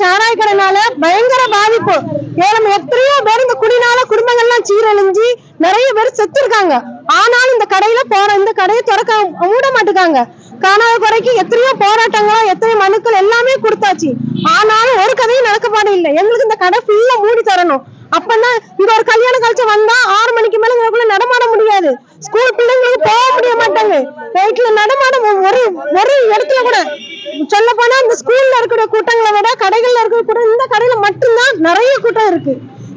சாராய கடைனால பயங்கர பாதிப்பு. ஏழம் எத்தனையோ பேர் இந்த குடினால குடும்பங்கள்லாம் சீரழிஞ்சு நிறைய பேர் செத்து இருக்காங்க. ஆனாலும் இந்த கடையில இந்த கடையை திறக்க மூட மாட்டுக்காங்க. காணாத குறைக்கு எத்தனையோ போராட்டங்களும் எத்தனையோ மனுக்கள் எல்லாமே கொடுத்தாச்சு. ஆனாலும் ஒரு கதையும் நடக்கப்பாடு இல்லை. எங்களுக்கு இந்த கடை ஃபுல்லா மூடி தரணும். அப்பதான் இங்க ஒரு கல்யாண காட்சி வந்தா 6 மணிக்கு மேல இவங்களுக்குள்ள நடமாட முடியாது. ஸ்கூல் பிள்ளைங்களுக்கு போக முடிய மாட்டாங்க. வீட்டுல நடமாட ஒரு இடத்துல கூட சொல்ல போனா இந்த ஸ்கூல்ல இருக்கிற கூட்டங்களை விட கடைகள்ல இருக்கிற கூட்டம் இந்த கடையில மட்டும்தான் நிறைய கூட்டம் இருக்கு.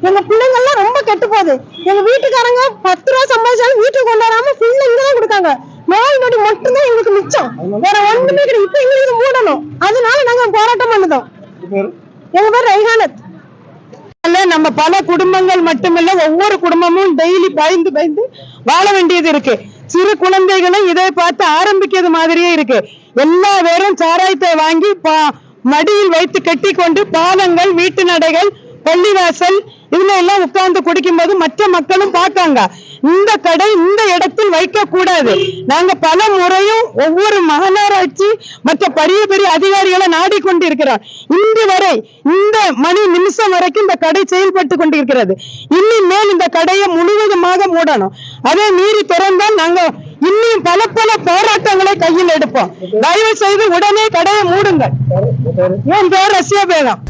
எங்க பிள்ளைங்க எல்லாம் ரொம்ப கெட்டு போகுது. எங்க வீட்டுக்காரங்க 10 ரூபா சம்பாதிச்சாலும் வீட்டுக்கு கொண்டாடாம ஃபுல்லா இங்கதான் கொடுக்காங்க. நோய் நொடி மட்டும்தான் எங்களுக்கு மிச்சம், வேற ஒன்றுமே கிடையாது. இப்ப எங்களுக்கு மூடணும், அதனால நாங்க போராட்டம் பண்ணுதோம். எங்க பேர் ரெய்ஹானத். நம்ம பல குடும்பங்கள் மட்டுமில்ல, ஒவ்வொரு குடும்பமும் டெய்லி பயந்து பயந்து வாழ வேண்டியது இருக்கு. சிறு குழந்தைகளும் இதை பார்த்து ஆரம்பிக்கிறது மாதிரியே இருக்கு. எல்லா பேரும் சாராயத்தை வாங்கி மடியில் வைத்து கட்டி கொண்டு பாலங்கள், வீட்டு நடைகள், பள்ளிவாசல் இதுல எல்லாம் உட்கார்ந்து குடிக்கும் போது மற்ற மக்களும் பார்க்காங்க. இந்த கடை இந்த இடத்தில் வைக்க கூடாது. நாங்க பல முறையும் ஒவ்வொரு மாநகராட்சி மற்ற பெரிய பெரிய அதிகாரிகளை நாடிக்கொண்டு இருக்கிறோம். இன்று வரை இந்த மணி நிமிஷம் வரைக்கும் இந்த கடை செயல்பட்டு கொண்டிருக்கிறது. இனிமேல் இந்த கடையை முழுவதுமாக மூடணும். அதை மீறி திறந்தால் நாங்க இன்னும் பல பல போராட்டங்களை கையில் எடுப்போம். தயவு செய்து உடனே கடையை மூடுங்கள். என் பேர் ரஷ்யா பேகம்.